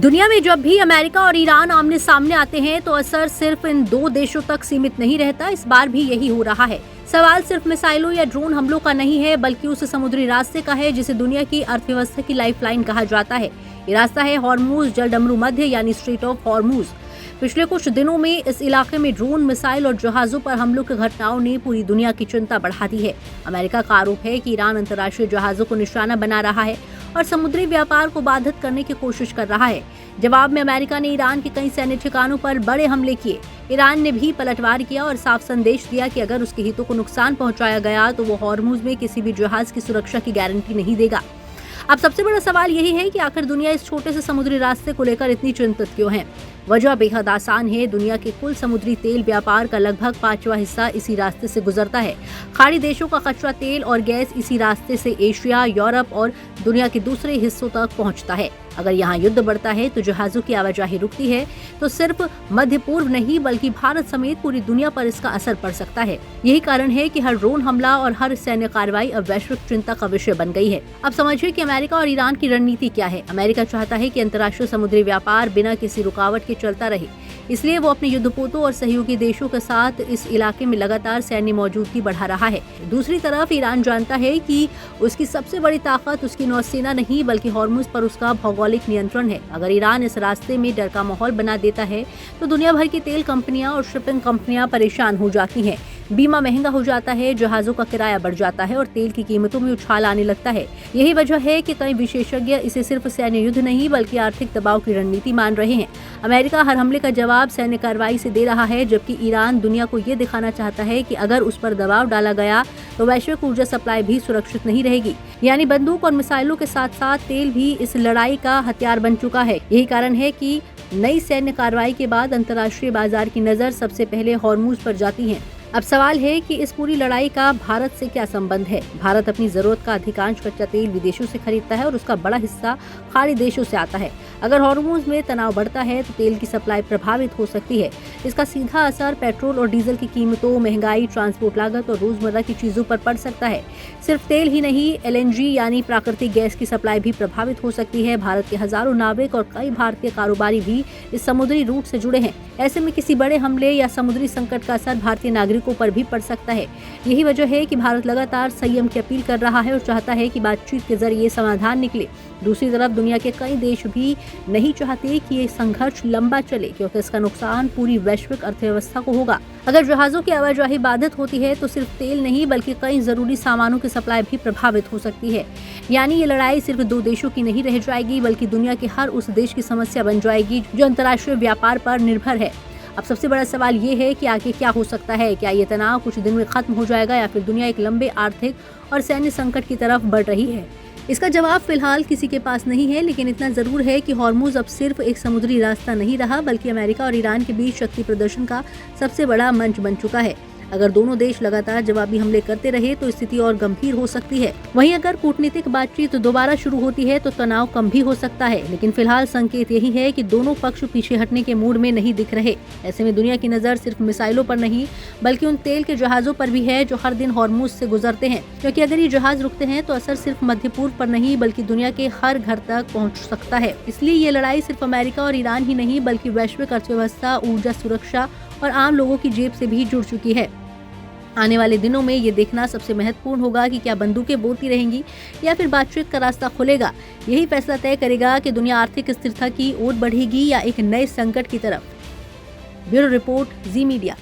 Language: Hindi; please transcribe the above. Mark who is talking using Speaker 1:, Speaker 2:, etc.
Speaker 1: दुनिया में जब भी अमेरिका और ईरान आमने सामने आते हैं तो असर सिर्फ इन दो देशों तक सीमित नहीं रहता। इस बार भी यही हो रहा है। सवाल सिर्फ मिसाइलों या ड्रोन हमलों का नहीं है, बल्कि उस समुद्री रास्ते का है जिसे दुनिया की अर्थव्यवस्था की लाइफलाइन कहा जाता है। ये रास्ता है हॉर्मुज जलडमरू मध्य यानी स्ट्रेट ऑफ हॉर्मुज। पिछले कुछ दिनों में इस इलाके में ड्रोन, मिसाइल और जहाजों पर हमलों की घटनाओं ने पूरी दुनिया की चिंता बढ़ा दी है। अमेरिका का आरोप है कि ईरान अंतर्राष्ट्रीय जहाजों को निशाना बना रहा है और समुद्री व्यापार को बाधित करने की कोशिश कर रहा है। जवाब में अमेरिका ने ईरान के कई सैन्य ठिकानों पर बड़े हमले किए। ईरान ने भी पलटवार किया और साफ संदेश दिया कि अगर उसके हितों को नुकसान पहुंचाया गया तो वो हॉर्मुज में किसी भी जहाज की सुरक्षा की गारंटी नहीं देगा। अब सबसे बड़ा सवाल यही है कि आखिर दुनिया इस छोटे से समुद्री रास्ते को लेकर इतनी चिंतित क्यों है। वजह बेहद आसान है। दुनिया के कुल समुद्री तेल व्यापार का लगभग 5वां हिस्सा इसी रास्ते से गुजरता है। खाड़ी देशों का कच्चा तेल और गैस इसी रास्ते से एशिया, यूरोप और दुनिया के दूसरे हिस्सों तक पहुंचता है। अगर यहाँ युद्ध बढ़ता है तो जहाजों की आवाजाही रुकती है, तो सिर्फ मध्य पूर्व नहीं बल्कि भारत समेत पूरी दुनिया पर इसका असर पड़ सकता है। यही कारण है कि हर ड्रोन हमला और हर सैन्य कार्रवाई अब वैश्विक चिंता का विषय बन गई है। अब समझिए कि अमेरिका और ईरान की रणनीति क्या है। अमेरिका चाहता है कि अंतर्राष्ट्रीय समुद्री व्यापार बिना किसी रुकावट के चलता रहे, इसलिए वो अपने युद्धपोतों और सहयोगी देशों के साथ इस इलाके में लगातार सैन्य मौजूदगी बढ़ा रहा है। दूसरी तरफ ईरान जानता है कि उसकी सबसे बड़ी ताकत उसकी नौसेना नहीं बल्कि हॉर्मुज पर उसका भौगोलिक नियंत्रण है। अगर ईरान इस रास्ते में डर का माहौल बना देता है तो दुनिया भर की तेल कंपनियां और शिपिंग कंपनियां परेशान हो जाती हैं। बीमा महंगा हो जाता है, जहाजों का किराया बढ़ जाता है और तेल की कीमतों में उछाल आने लगता है। यही वजह है कि कई विशेषज्ञ इसे सिर्फ सैन्य युद्ध नहीं बल्कि आर्थिक दबाव की रणनीति मान रहे हैं। अमेरिका हर हमले का जवाब सैन्य कार्रवाई से दे रहा है, जबकि ईरान दुनिया को ये दिखाना चाहता है कि अगर उस पर दबाव डाला गया तो वैश्विक ऊर्जा सप्लाई भी सुरक्षित नहीं रहेगी। यानी बंदूक और मिसाइलों के साथ साथ तेल भी इस लड़ाई का हथियार बन चुका है। यही कारण है कि नई सैन्य कार्रवाई के बाद अंतर्राष्ट्रीय बाजार की नजर सबसे पहले हॉर्मुज पर जाती है। अब सवाल है कि इस पूरी लड़ाई का भारत से क्या संबंध है। भारत अपनी जरूरत का अधिकांश कच्चा तेल विदेशों से खरीदता है और उसका बड़ा हिस्सा खाड़ी देशों से आता है। अगर हॉर्मुज में तनाव बढ़ता है तो तेल की सप्लाई प्रभावित हो सकती है। इसका सीधा असर पेट्रोल और डीजल की कीमतों, महंगाई, ट्रांसपोर्ट लागत और रोजमर्रा की चीजों पर पड़ सकता है। सिर्फ तेल ही नहीं, LNG यानी प्राकृतिक गैस की सप्लाई भी प्रभावित हो सकती है। भारत के हजारों नाविक और कई भारतीय कारोबारी भी इस समुद्री रूट से जुड़े हैं। ऐसे में किसी बड़े हमले या समुद्री संकट का असर भारतीय नागरिकों पर भी पड़ सकता है। यही वजह है कि भारत लगातार संयम की अपील कर रहा है और चाहता है कि बातचीत के जरिए समाधान निकले। दूसरी तरफ दुनिया के कई देश भी नहीं चाहते कि ये संघर्ष लंबा चले, क्योंकि इसका नुकसान पूरी वैश्विक अर्थव्यवस्था को होगा। अगर जहाजों की आवाजाही बाधित होती है तो सिर्फ तेल नहीं बल्कि कई जरूरी सामानों की सप्लाई भी प्रभावित हो सकती है। यानी ये लड़ाई सिर्फ दो देशों की नहीं रह जाएगी बल्कि दुनिया के हर उस देश की समस्या बन जाएगी जो अंतर्राष्ट्रीय व्यापार पर निर्भर है। अब सबसे बड़ा सवाल ये है कि आगे क्या हो सकता है। क्या ये तनाव कुछ दिन में खत्म हो जाएगा या फिर दुनिया एक लंबे आर्थिक और सैन्य संकट की तरफ बढ़ रही है। इसका जवाब फिलहाल किसी के पास नहीं है, लेकिन इतना जरूर है कि हॉर्मुज अब सिर्फ एक समुद्री रास्ता नहीं रहा बल्कि अमेरिका और ईरान के बीच शक्ति प्रदर्शन का सबसे बड़ा मंच बन चुका है। अगर दोनों देश लगातार जवाबी हमले करते रहे तो स्थिति और गंभीर हो सकती है। वहीं अगर कूटनीतिक बातचीत दोबारा शुरू होती है तो तनाव कम भी हो सकता है, लेकिन फिलहाल संकेत यही है कि दोनों पक्ष पीछे हटने के मूड में नहीं दिख रहे। ऐसे में दुनिया की नजर सिर्फ मिसाइलों पर नहीं बल्कि उन तेल के जहाजों पर भी है जो हर दिन हॉर्मुज से गुजरते हैं, क्योंकि अगर ये जहाज रुकते हैं तो असर सिर्फ मध्य पूर्व पर नहीं बल्कि दुनिया के हर घर तक पहुँच सकता है। इसलिए ये लड़ाई सिर्फ अमेरिका और ईरान ही नहीं बल्कि वैश्विक अर्थव्यवस्था, ऊर्जा सुरक्षा और आम लोगों की जेब से भी जुड़ चुकी है। आने वाले दिनों में ये देखना सबसे महत्वपूर्ण होगा कि क्या बंदूकें बोलती रहेंगी या फिर बातचीत का रास्ता खुलेगा। यही फैसला तय करेगा कि दुनिया आर्थिक स्थिरता की ओर बढ़ेगी या एक नए संकट की तरफ। ब्यूरो रिपोर्ट, जी मीडिया।